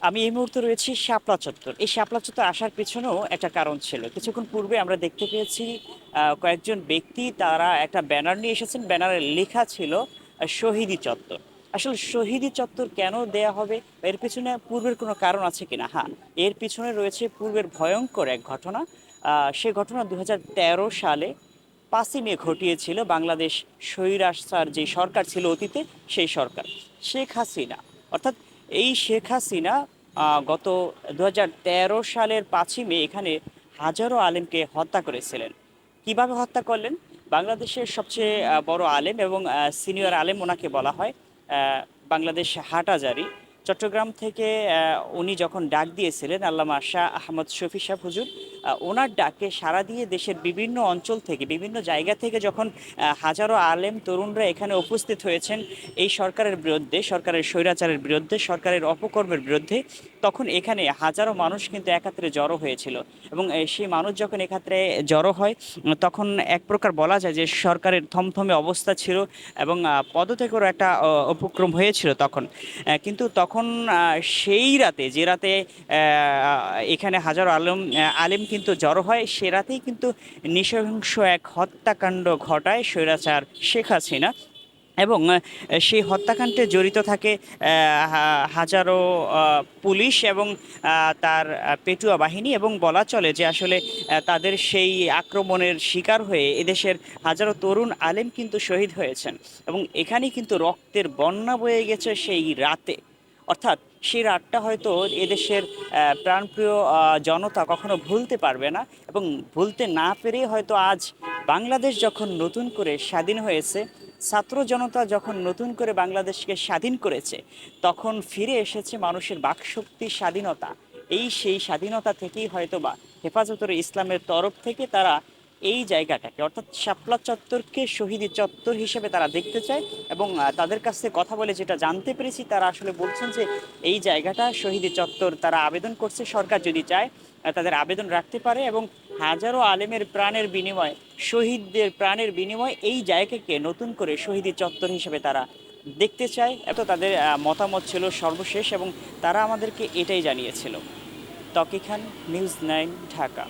আমি এই মুহূর্তে রয়েছি শাপলা চত্বর। এই শাপলা চত্বর আসার পেছনেও একটা কারণ ছিল। কিছুক্ষণ পূর্বে আমরা দেখতে পেয়েছি কয়েকজন ব্যক্তি তারা একটা ব্যানার নিয়ে এসেছেন। ব্যানারে লেখা ছিল শহীদী চত্বর। আসলে শহীদী চত্বর কেন দেয়া হবে, এর পিছনে পূর্বের কোনো কারণ আছে কিনা? হ্যাঁ, এর পিছনে রয়েছে পূর্বের ভয়ঙ্কর এক ঘটনা। সে ঘটনা 2013 সালে 5ই মে ঘটিয়েছিল বাংলাদেশ স্বৈরাচার যে সরকার ছিল অতীতে, সেই সরকার শেখ হাসিনা। অর্থাৎ এই শেখ হাসিনা গত 2013 সালের 5ই মে এখানে হাজারো আলেমকে হত্যা করেছিলেন। কিভাবে হত্যা করলেন? বাংলাদেশের সবচেয়ে বড় আলেম এবং সিনিয়র আলেম ওনাকে বলা হয়, বাংলাদেশ হাটহাজারী। চট্টগ্রাম থেকে উনি যখন ডাক দিয়েছিলেন আল্লামা শাহ আহমদ শফি সাহেব হুজুর, ওনার ডাকে সাড়া দিয়ে দেশের বিভিন্ন অঞ্চল থেকে বিভিন্ন জায়গা থেকে যখন হাজারো আলেম তরুণরা এখানে উপস্থিত হয়েছেন এই সরকারের বিরুদ্ধে, সরকারের স্বৈরাচারের বিরুদ্ধে, সরকারের অপকর্মের বিরুদ্ধে, তখন এখানে হাজারো মানুষ কিন্তু একাত্রে জড়ো হয়েছিল। এবং সেই মানুষ যখন একাত্রে জড়ো হয়, তখন এক প্রকার বলা যায় যে সরকারের থমথমে অবস্থা ছিল এবং পদত্যাগেরও একটা উপক্রম হয়েছিল তখন। কিন্তু তখন সেই রাতে, যে রাতে এখানে হাজারো আলেম কিন্তু জড়ো হয়, সে রাতেই কিন্তু নৃশংস এক হত্যাকাণ্ড ঘটায় স্বৈরাচার শেখ হাসিনা। এবং সেই হত্যাকাণ্ডে জড়িত থাকে হাজারো পুলিশ এবং তার পেটুয়া বাহিনী। এবং বলা চলে যে আসলে তাদের সেই আক্রমণের শিকার হয়ে এদেশের হাজারো তরুণ আলেম কিন্তু শহীদ হয়েছেন। এবং এখানেই কিন্তু রক্তের বন্যা বয়ে গেছে সেই রাতে। অর্থাৎ সেই রাতটা হয়তো এদেশের প্রাণপ্রিয় জনতা কখনো ভুলতে পারবে না। এবং ভুলতে না পেরে হয়তো আজ বাংলাদেশ যখন নতুন করে স্বাধীন হয়েছে, ছাত্র জনতা যখন নতুন করে বাংলাদেশকে স্বাধীন করেছে, তখন ফিরে এসেছে মানুষের বাকশক্তি, স্বাধীনতা। এই সেই স্বাধীনতা থেকেই হয়তো বা হেফাজতুল ইসলামের তরফ থেকে তারা এই জায়গাটাকে, অর্থাৎ শাপলা চত্বরকে শহীদ চত্বর হিসেবে তারা দেখতে চায়। এবং তাদের কাছ থেকে কথা বলে যেটা জানতে পেরেছি, তারা আসলে বলছেন যে এই জায়গাটা শহীদ চত্বর তারা আবেদন করছে, সরকার যদি চায় তাদের আবেদন রাখতে পারে। এবং হাজারো আলেমের প্রাণের বিনিময়, শহীদদের প্রাণের বিনিময় এই জায়গাকে নতুন করে শহীদ চত্বর হিসেবে তারা দেখতে চায়। এত তাদের মতামত ছিল সর্বশেষ, এবং তারা আমাদেরকে এটাই জানিয়েছিল। তকি খান, নিউজ 9, ঢাকা।